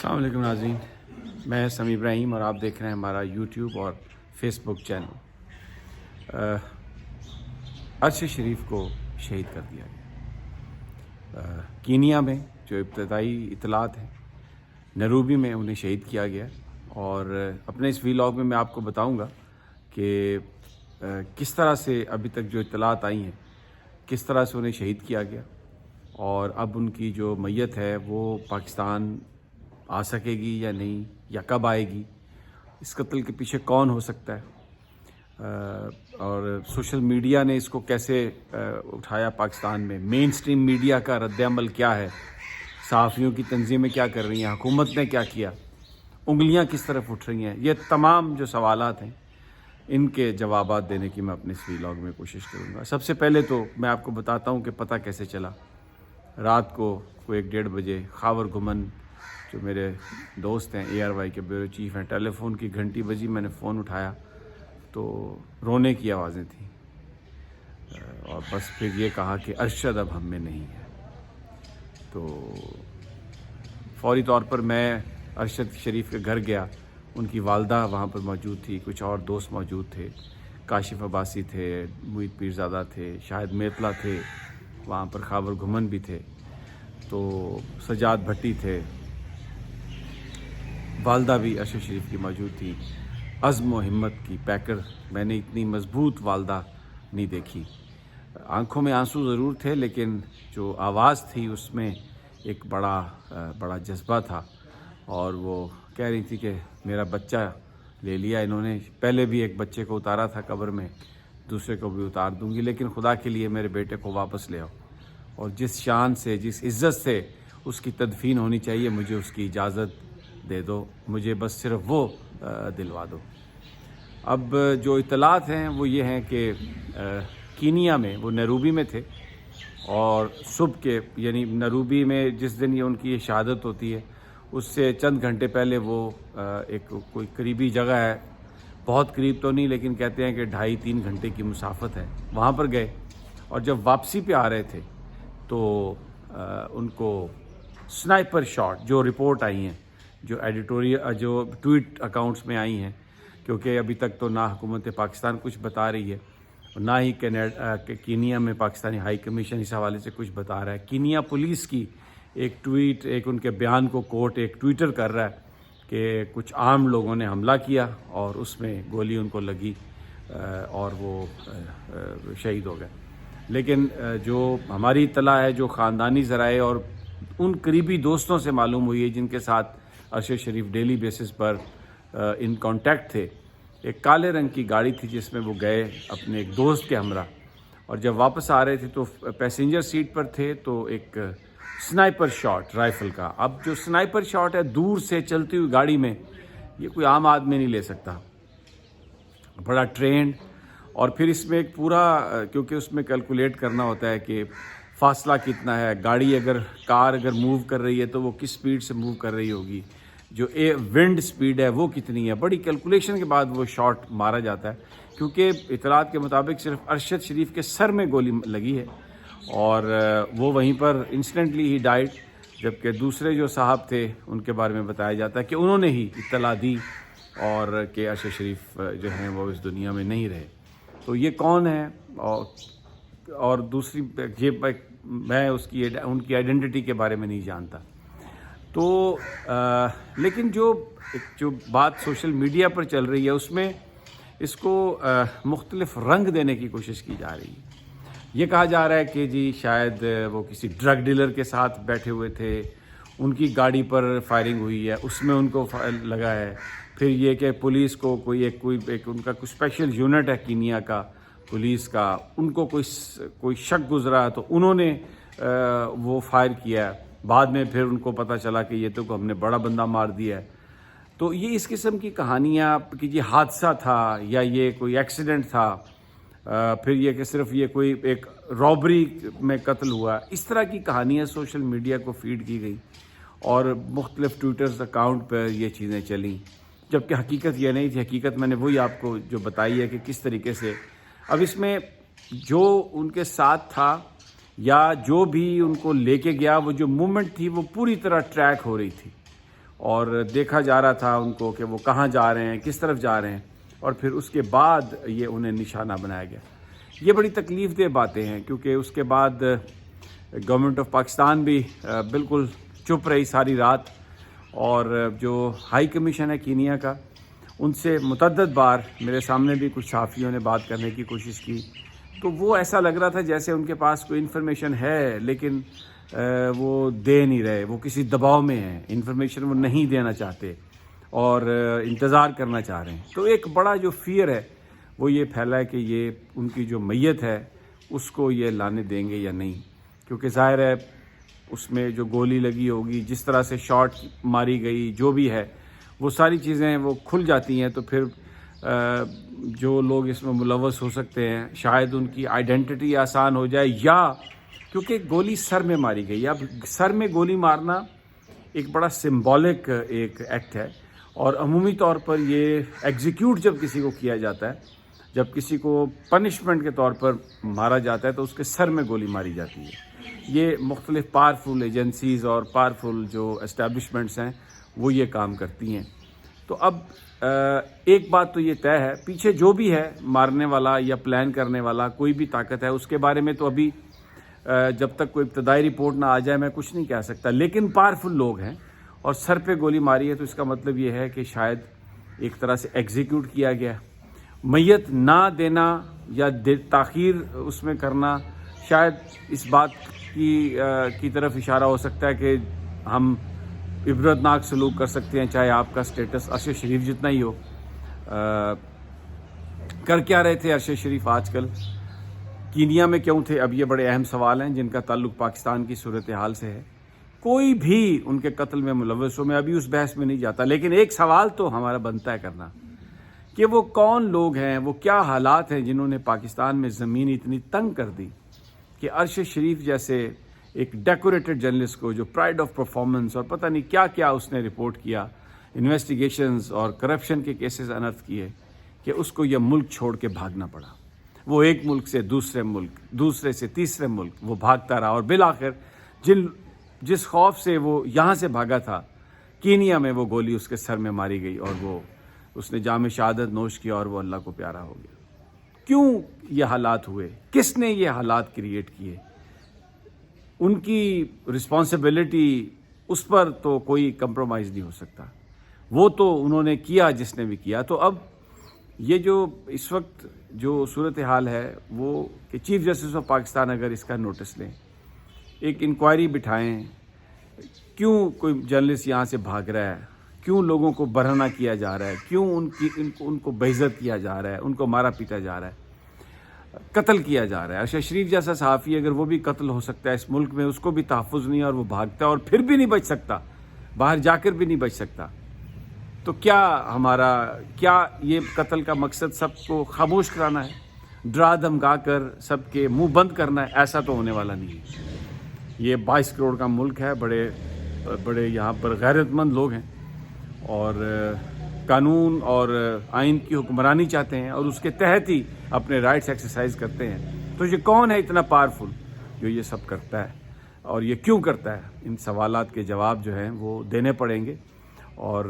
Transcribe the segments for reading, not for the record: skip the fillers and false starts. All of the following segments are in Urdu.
السلام علیکم ناظرین، میں سمیع ابراہیم اور آپ دیکھ رہے ہیں ہمارا یوٹیوب اور فیس بک چینل۔ عرش شریف کو شہید کر دیا گیا کینیا میں۔ جو ابتدائی اطلاعات ہیں، نیروبی میں انہیں شہید کیا گیا، اور اپنے اس ویلاگ میں آپ کو بتاؤں گا کہ کس طرح سے ابھی تک جو اطلاعات آئی ہیں، کس طرح سے انہیں شہید کیا گیا، اور اب ان کی جو میت ہے وہ پاکستان آ سکے گی یا نہیں، یا کب آئے گی، اس قتل کے پیچھے کون ہو سکتا ہے، اور سوشل میڈیا نے اس کو کیسے اٹھایا پاکستان میں، مین سٹریم میڈیا کا رد عمل کیا ہے، صحافیوں کی تنظیمیں کیا کر رہی ہیں، حکومت نے کیا کیا، انگلیاں کس طرف اٹھ رہی ہیں، یہ تمام جو سوالات ہیں ان کے جوابات دینے کی میں اپنے اس ویلاگ میں کوشش کروں گا۔ سب سے پہلے تو میں آپ کو بتاتا ہوں کہ پتہ کیسے چلا۔ رات کو کوئی 1:30 بجے خاور گھمن جو میرے دوست ہیں ARY کے بیورو چیف ہیں، ٹیلی فون کی گھنٹی بجی، میں نے فون اٹھایا تو رونے کی آوازیں تھیں، اور بس پھر یہ کہا کہ ارشد اب ہم میں نہیں ہے۔ تو فوری طور پر میں ارشد شریف کے گھر گیا، ان کی والدہ وہاں پر موجود تھی، کچھ اور دوست موجود تھے، کاشف عباسی تھے، محیط پیرزادہ تھے، شاہد میتلا تھے، وہاں پر خاور گھمن بھی تھے، تو سجاد بھٹی تھے، والدہ بھی ارشد شریف کی موجود تھی۔ عزم و ہمت کی پیکر، میں نے اتنی مضبوط والدہ نہیں دیکھی۔ آنکھوں میں آنسو ضرور تھے، لیکن جو آواز تھی اس میں ایک بڑا جذبہ تھا، اور وہ کہہ رہی تھی کہ میرا بچہ لے لیا انہوں نے، پہلے بھی ایک بچے کو اتارا تھا قبر میں، دوسرے کو بھی اتار دوں گی، لیکن خدا کے لیے میرے بیٹے کو واپس لے آؤ، اور جس شان سے، جس عزت سے اس کی تدفین ہونی چاہیے، مجھے اس کی اجازت دے دو، مجھے بس صرف وہ دلوا دو۔ اب جو اطلاعات ہیں وہ یہ ہیں کہ کینیا میں، وہ نیروبی میں تھے، اور صبح کے، یعنی نیروبی میں جس دن یہ ان کی شہادت ہوتی ہے اس سے چند گھنٹے پہلے وہ ایک کوئی قریبی جگہ ہے، بہت قریب تو نہیں، لیکن کہتے ہیں کہ 2.5-3 گھنٹے کی مسافت ہے، وہاں پر گئے، اور جب واپسی پہ آ رہے تھے تو ان کو سنائپر شاٹ، جو رپورٹ آئی ہیں، جو جو ٹویٹ اکاؤنٹس میں آئی ہیں، کیونکہ ابھی تک تو نہ حکومت پاکستان کچھ بتا رہی ہے، اور نہ ہی کینیا میں پاکستانی ہائی کمیشن اس حوالے سے کچھ بتا رہا ہے۔ کینیا پولیس کی ایک ٹویٹ، ایک ان کے بیان کو کوٹ ایک ٹویٹر کر رہا ہے کہ کچھ عام لوگوں نے حملہ کیا اور اس میں گولی ان کو لگی، اور وہ شہید ہو گئے۔ لیکن جو ہماری اطلاع ہے، جو خاندانی ذرائع اور ان قریبی دوستوں سے معلوم ہوئی ہے جن کے ساتھ ارشد شریف ڈیلی بیسس پر ان کانٹیکٹ تھے، ایک کالے رنگ کی گاڑی تھی جس میں وہ گئے اپنے ایک دوست کے ہمراہ، اور جب واپس آ رہے تھے تو پیسنجر سیٹ پر تھے، تو ایک سنائپر شاٹ رائفل کا، اب جو سنائپر شاٹ ہے دور سے چلتی ہوئی گاڑی میں، یہ کوئی عام آدمی نہیں لے سکتا، بڑا ٹرینڈ، اور پھر اس میں ایک پورا، کیونکہ اس میں کیلکولیٹ کرنا ہوتا ہے کہ فاصلہ کتنا ہے، گاڑی کار اگر موو کر رہی ہے تو وہ کس سپیڈ سے موو کر رہی ہوگی، جو ونڈ سپیڈ ہے وہ کتنی ہے، بڑی کیلکولیشن کے بعد وہ شاٹ مارا جاتا ہے، کیونکہ اطلاعات کے مطابق صرف ارشد شریف کے سر میں گولی لگی ہے، اور وہ وہیں پر انسٹنٹلی ہی ڈائٹ، جبکہ دوسرے جو صاحب تھے ان کے بارے میں بتایا جاتا ہے کہ انہوں نے ہی اطلاع دی، اور کہ ارشد شریف جو ہیں وہ اس دنیا میں نہیں رہے۔ تو یہ کون ہے، اور دوسری یہ میں ان کی آئیڈینٹی کے بارے میں نہیں جانتا۔ تو لیکن جو بات سوشل میڈیا پر چل رہی ہے اس میں اس کو مختلف رنگ دینے کی کوشش کی جا رہی ہے۔ یہ کہا جا رہا ہے کہ جی شاید وہ کسی ڈرگ ڈیلر کے ساتھ بیٹھے ہوئے تھے، ان کی گاڑی پر فائرنگ ہوئی ہے، اس میں ان کو لگا ہے، پھر یہ کہ پولیس کو کوئی ان کا کوئی اسپیشل یونٹ ہے کینیا کا پولیس کا، ان کو کوئی شک گزرا تو انہوں نے وہ فائر کیا، بعد میں پھر ان کو پتہ چلا کہ یہ تو ہم نے بڑا بندہ مار دیا ہے۔ تو یہ اس قسم کی کہانیاں کہ یہ حادثہ تھا یا یہ کوئی ایکسیڈنٹ تھا، پھر یہ کہ صرف یہ کوئی ایک رابری میں قتل ہوا، اس طرح کی کہانیاں سوشل میڈیا کو فیڈ کی گئی، اور مختلف ٹویٹرز اکاؤنٹ پر یہ چیزیں چلیں، جبکہ حقیقت یہ نہیں تھی۔ حقیقت میں نے وہی آپ کو جو بتائی ہے کہ کس طریقے سے، اب اس میں جو ان کے ساتھ تھا یا جو بھی ان کو لے کے گیا، وہ جو موومنٹ تھی وہ پوری طرح ٹریک ہو رہی تھی، اور دیکھا جا رہا تھا ان کو کہ وہ کہاں جا رہے ہیں، کس طرف جا رہے ہیں، اور پھر اس کے بعد یہ انہیں نشانہ بنایا گیا۔ یہ بڑی تکلیف دہ باتیں ہیں، کیونکہ اس کے بعد گورنمنٹ آف پاکستان بھی بالکل چپ رہی ساری رات، اور جو ہائی کمیشن ہے کینیا کا، ان سے متعدد بار میرے سامنے بھی کچھ صحافیوں نے بات کرنے کی کوشش کی، تو وہ ایسا لگ رہا تھا جیسے ان کے پاس کوئی انفارمیشن ہے لیکن وہ دے نہیں رہے، وہ کسی دباؤ میں ہیں، انفارمیشن وہ نہیں دینا چاہتے اور انتظار کرنا چاہ رہے ہیں۔ تو ایک بڑا جو فیئر ہے وہ یہ پھیلا ہے کہ یہ ان کی جو میت ہے اس کو یہ لانے دیں گے یا نہیں، کیونکہ ظاہر ہے اس میں جو گولی لگی ہوگی، جس طرح سے شاٹ ماری گئی، جو بھی ہے وہ ساری چیزیں وہ کھل جاتی ہیں، تو پھر جو لوگ اس میں ملوث ہو سکتے ہیں شاید ان کی آئیڈینٹی آسان ہو جائے، یا کیونکہ گولی سر میں ماری گئی۔ اب سر میں گولی مارنا ایک بڑا سمبولک ایک ایکٹ ہے، اور عمومی طور پر یہ ایگزیکیوٹ جب کسی کو کیا جاتا ہے، جب کسی کو پنشمنٹ کے طور پر مارا جاتا ہے تو اس کے سر میں گولی ماری جاتی ہے۔ یہ مختلف پاورفل ایجنسیز اور پاورفل جو اسٹیبلشمنٹس ہیں وہ یہ کام کرتی ہیں۔ تو اب ایک بات تو یہ طے ہے، پیچھے جو بھی ہے مارنے والا یا پلان کرنے والا کوئی بھی طاقت ہے، اس کے بارے میں تو ابھی جب تک کوئی ابتدائی رپورٹ نہ آ جائے میں کچھ نہیں کہہ سکتا، لیکن پاورفل لوگ ہیں اور سر پہ گولی ماری ہے، تو اس کا مطلب یہ ہے کہ شاید ایک طرح سے ایگزیکیوٹ کیا گیا۔ میت نہ دینا یا تاخیر اس میں کرنا شاید اس بات کی طرف اشارہ ہو سکتا ہے کہ ہم عبرتناک سلوک کر سکتے ہیں، چاہے آپ کا سٹیٹس ارشد شریف جتنا ہی ہو۔ کر کیا رہے تھے ارشد شریف آج کل؟ کینیا میں کیوں تھے؟ اب یہ بڑے اہم سوال ہیں جن کا تعلق پاکستان کی صورتحال سے ہے۔ کوئی بھی ان کے قتل میں ملوث ہو، میں ابھی اس بحث میں نہیں جاتا، لیکن ایک سوال تو ہمارا بنتا ہے کرنا کہ وہ کون لوگ ہیں، وہ کیا حالات ہیں جنہوں نے پاکستان میں زمین اتنی تنگ کر دی کہ ارشد شریف جیسے ایک ڈیکوریٹڈ جرنلسٹ کو، جو پرائڈ آف پرفارمنس اور پتہ نہیں کیا کیا اس نے رپورٹ کیا، انویسٹیگیشنز اور کرپشن کے کیسز انرتھ کیے، کہ اس کو یہ ملک چھوڑ کے بھاگنا پڑا۔ وہ ایک ملک سے دوسرے ملک، دوسرے سے تیسرے ملک وہ بھاگتا رہا، اور بالآخر جس خوف سے وہ یہاں سے بھاگا تھا، کینیا میں وہ گولی اس کے سر میں ماری گئی، اور اس نے جام شہادت نوش کیا اور وہ اللہ کو پیارا ہو گیا۔ کیوں یہ حالات ہوئے؟ کس نے یہ حالات کریٹ کیے؟ ان کی رسپانسبلٹی، اس پر تو کوئی کمپرومائز نہیں ہو سکتا، وہ تو انہوں نے کیا جس نے بھی کیا۔ تو اب یہ جو اس وقت جو صورتحال ہے وہ کہ چیف جسٹس آف پاکستان اگر اس کا نوٹس لیں، ایک انکوائری بٹھائیں، کیوں کوئی جرنلسٹ یہاں سے بھاگ رہا ہے، کیوں لوگوں کو برہنہ کیا جا رہا ہے، کیوں ان کو بےعزت کیا جا رہا ہے، ان کو مارا پیٹا جا رہا ہے، قتل کیا جا رہا ہے۔ ارشد شریف جیسا صحافی اگر وہ بھی قتل ہو سکتا ہے اس ملک میں، اس کو بھی تحفظ نہیں اور وہ بھاگتا ہے اور پھر بھی نہیں بچ سکتا، باہر جا کر بھی نہیں بچ سکتا، تو کیا یہ قتل کا مقصد سب کو خاموش کرانا ہے، ڈرا دھمکا کر سب کے منہ بند کرنا ہے؟ ایسا تو ہونے والا نہیں ہے۔ یہ 22 کروڑ کا ملک ہے، بڑے یہاں پر غیرت مند لوگ ہیں اور قانون اور آئین کی حکمرانی چاہتے ہیں اور اس کے تحت ہی اپنے رائٹس ایکسرسائز کرتے ہیں۔ تو یہ کون ہے اتنا پاورفل جو یہ سب کرتا ہے اور یہ کیوں کرتا ہے؟ ان سوالات کے جواب جو ہیں وہ دینے پڑیں گے۔ اور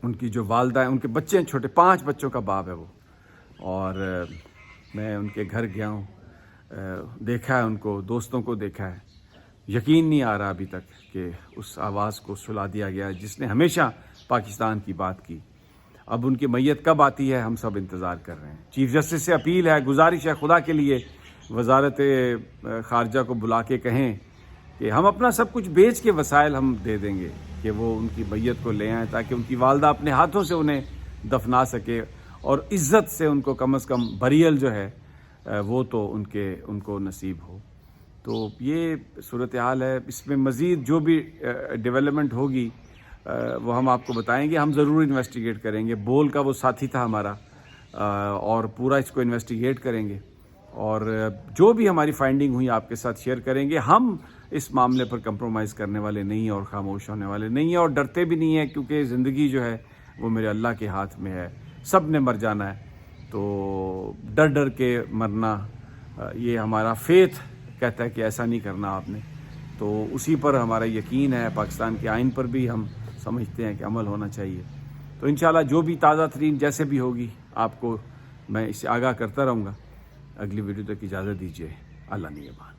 ان کی جو والدہ ہیں، ان کے بچے ہیں چھوٹے، 5 بچوں کا باپ ہے وہ، اور میں ان کے گھر گیا ہوں، دیکھا ہے ان کو، دوستوں کو دیکھا ہے، یقین نہیں آ رہا ابھی تک کہ اس آواز کو سلا دیا گیا جس نے ہمیشہ پاکستان کی بات کی۔ اب ان کی میت کب آتی ہے ہم سب انتظار کر رہے ہیں۔ چیف جسٹس سے اپیل ہے، گزارش ہے، خدا کے لیے وزارت خارجہ کو بلا کے کہیں کہ ہم اپنا سب کچھ بیچ کے وسائل ہم دے دیں گے کہ وہ ان کی میت کو لے آئیں، تاکہ ان کی والدہ اپنے ہاتھوں سے انہیں دفنا سکے اور عزت سے ان کو کم از کم بریل جو ہے وہ تو ان کو نصیب ہو۔ تو یہ صورتحال ہے۔ اس میں مزید جو بھی ڈیولپمنٹ ہوگی وہ ہم آپ کو بتائیں گے، ہم ضرور انویسٹیگیٹ کریں گے۔ بول کا وہ ساتھی تھا ہمارا، اور پورا اس کو انویسٹیگیٹ کریں گے، اور جو بھی ہماری فائنڈنگ ہوئی آپ کے ساتھ شیئر کریں گے۔ ہم اس معاملے پر کمپرومائز کرنے والے نہیں ہیں اور خاموش ہونے والے نہیں ہیں، اور ڈرتے بھی نہیں ہیں، کیونکہ زندگی جو ہے وہ میرے اللہ کے ہاتھ میں ہے، سب نے مر جانا ہے۔ تو ڈر کے مرنا، یہ ہمارا فیتھ کہتا ہے کہ ایسا نہیں کرنا آپ نے۔ تو اسی پر ہمارا یقین ہے. پاکستان کے آئین پر بھی ہم سمجھتے ہیں کہ عمل ہونا چاہیے. تو انشاءاللہ جو بھی تازہ ترین جیسے بھی ہوگی آپ کو میں اس سے آگاہ کرتا رہوں گا. اگلی ویڈیو تک اجازت دیجیے. اللہ نگہبان.